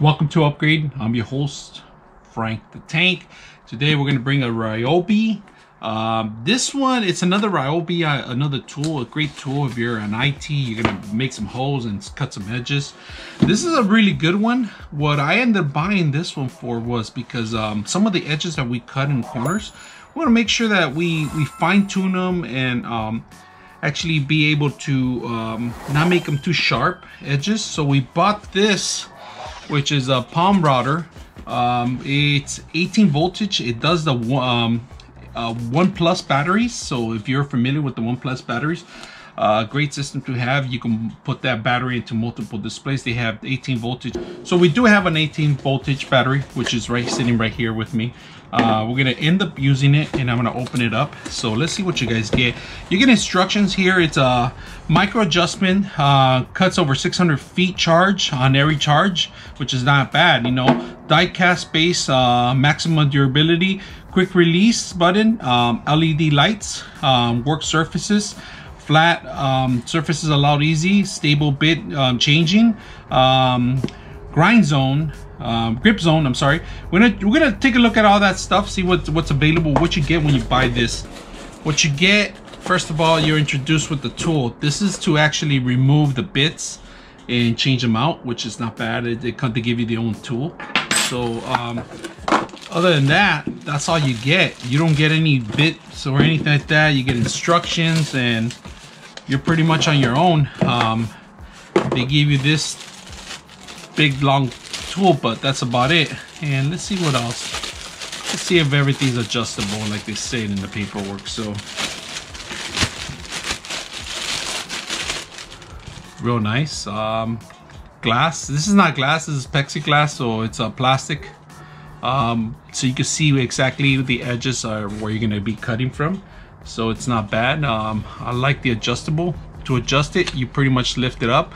Welcome to Upgrade. I'm your host, Frank the Tank. Today we're going to bring a Ryobi. This one, it's another Ryobi, another tool, a great tool. If you're an IT, you're going to make some holes and cut some edges. This is a really good one. What I ended up buying this one for was because some of the edges that we cut in corners, we want to make sure that we fine tune them and actually be able to not make them too sharp edges. So we bought this, which is a palm router. It's 18 voltage. It does the 1+ batteries. So if you're familiar with the 1+ batteries, great system to have. You can put that battery into multiple displays. They have 18 voltage. So we do have an 18 voltage battery, which is sitting right here with me. We're gonna end up using it, and I'm gonna open it up. So let's see what you guys get. You get instructions here. It's a micro adjustment, cuts over 600 feet charge on every charge, which is not bad, you know. Die cast base, maximum durability, quick release button, LED lights, work surfaces, flat surfaces allowed easy, stable bit changing, grind zone, grip zone, I'm sorry. We're gonna take a look at all that stuff, see what's available, what you get when you buy this. What you get, first of all, you're introduced with the tool. This is to actually remove the bits and change them out, which is not bad. They give you their own tool. So other than that, that's all you get. You don't get any bits or anything like that. You get instructions and you're pretty much on your own. They give you this big long tool, but that's about it. And let's see what else. Let's see if everything's adjustable like they say in the paperwork. So real nice. Glass. This is not glass, this is plexiglass, so it's a plastic. So you can see exactly the edges are where you're going to be cutting from, so it's not bad. I like the adjustable. To adjust it, you pretty much lift it up.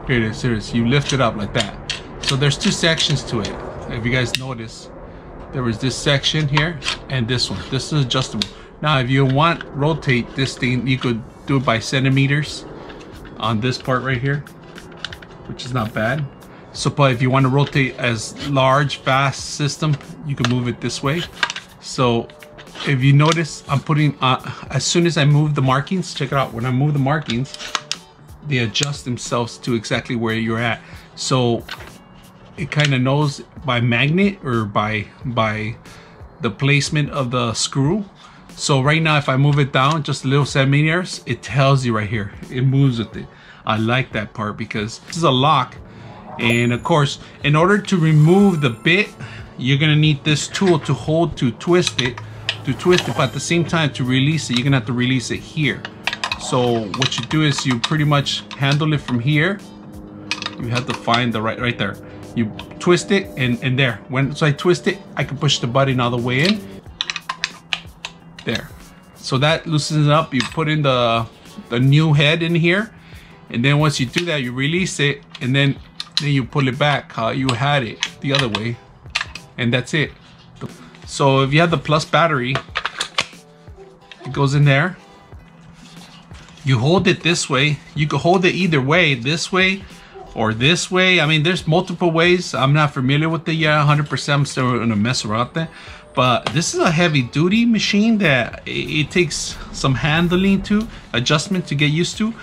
Here it is, here it is. You lift it up like that. So there's two sections to it. If you guys notice, there was this section here and this one. This is adjustable. Now if you want rotate this thing, you could do it by centimeters on this part right here, which is not bad. So but if you want to rotate as large fast system, you can move it this way. So if you notice, I'm putting as soon as I move the markings, check it out, when I move the markings, they adjust themselves to exactly where you're at. So it kind of knows by magnet or by the placement of the screw. So right now, if I move it down just a little centimeters, it tells you right here, it moves with it. I like that part because this is a lock. And of course, in order to remove the bit, you're gonna need this tool to hold, to twist it, but at the same time to release it, you're gonna have to release it here. So what you do is you pretty much handle it from here. You have to find the right there. You twist it and there. Once I twist it, I can push the button all the way in. There. So that loosens it up. You put in the new head in here. And then once you do that, you release it, and then you pull it back how you had it the other way, and that's it. So if you have the plus battery, it goes in there. You hold it this way. You can hold it either way, this way or this way. I mean, there's multiple ways. I'm not familiar with the 100%. I'm still gonna mess around there. But this is a heavy duty machine that it takes some handling to, adjustment to get used to.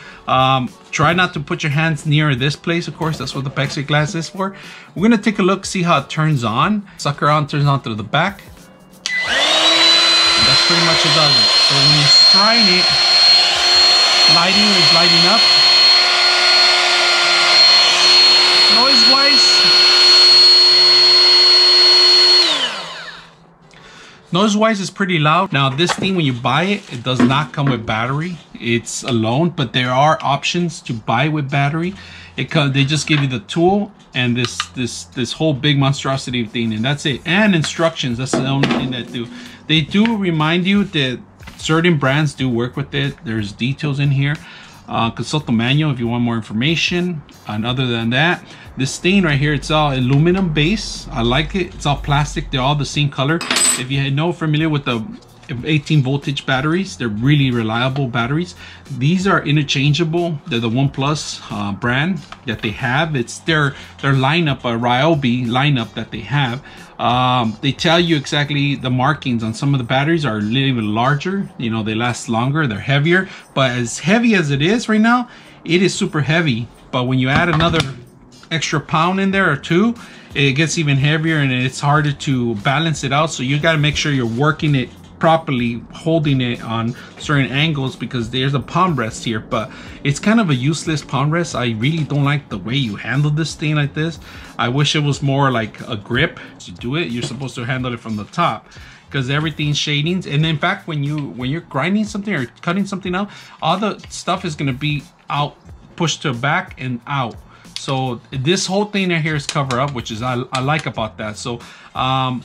Try not to put your hands near this place, of course, that's what the plexiglass is for. We're gonna take a look, see how it turns on. Sucker on, turns on to the back. And that's pretty much it does it. So when you're trying it, lighting is lighting up. Noise-wise, it's pretty loud. Now, this thing, when you buy it, it does not come with battery. It's alone, but there are options to buy with battery. They just give you the tool and this whole big monstrosity thing, and that's it. And instructions. That's the only thing that do. They do remind you that certain brands do work with it. There's details in here. Consult the manual if you want more information. And other than that, this thing right here, it's all aluminum base. I like it. It's all plastic. They're all the same color. If you know familiar with the 18 voltage batteries. They're really reliable batteries. These are interchangeable. They're the OnePlus brand that they have. It's their lineup, a Ryobi lineup that they have. They tell you exactly the markings on some of the batteries are a little bit larger. You know, they last longer, they're heavier. But as heavy as it is right now, it is super heavy. But when you add another extra pound in there or two, it gets even heavier and it's harder to balance it out. So you got to make sure you're working it properly, holding it on certain angles, because there's a palm rest here, but it's kind of a useless palm rest. I really don't like the way you handle this thing like this. I wish it was more like a grip. To do it, you're supposed to handle it from the top, because everything's shadings. And in fact, when you're grinding something or cutting something out, all the stuff is going to be out, pushed to back and out. So this whole thing right here is cover up, which is I like about that. So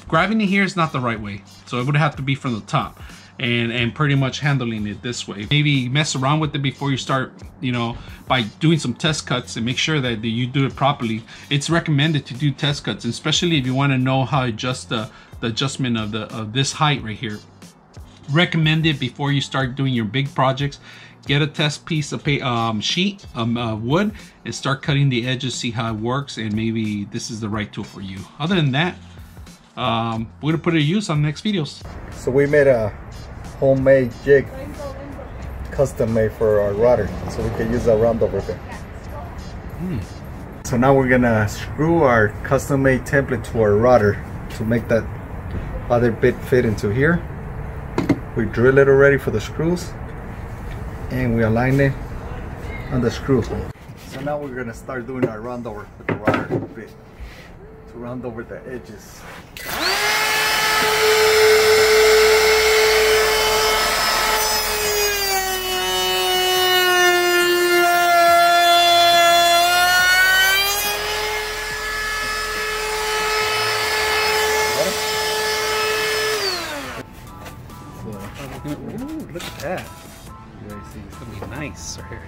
grabbing it here is not the right way. So it would have to be from the top and pretty much handling it this way. Maybe mess around with it before you start, you know, by doing some test cuts and make sure that you do it properly. It's recommended to do test cuts, especially if you want to know how to adjust the adjustment of this height right here. Recommended before you start doing your big projects. Get a test piece of sheet wood and start cutting the edges, see how it works, and maybe this is the right tool for you. Other than that, we're gonna put it to use on the next videos. So we made a homemade jig, custom made for our router, so we can use that round over there. So now we're gonna screw our custom made template to our router to make that other bit fit into here. We drill it already for the screws, and we align it on the screw. So now we're gonna start doing our round over with the router bit to round over the edges. Ooh, look at that. It's gonna be nice right here.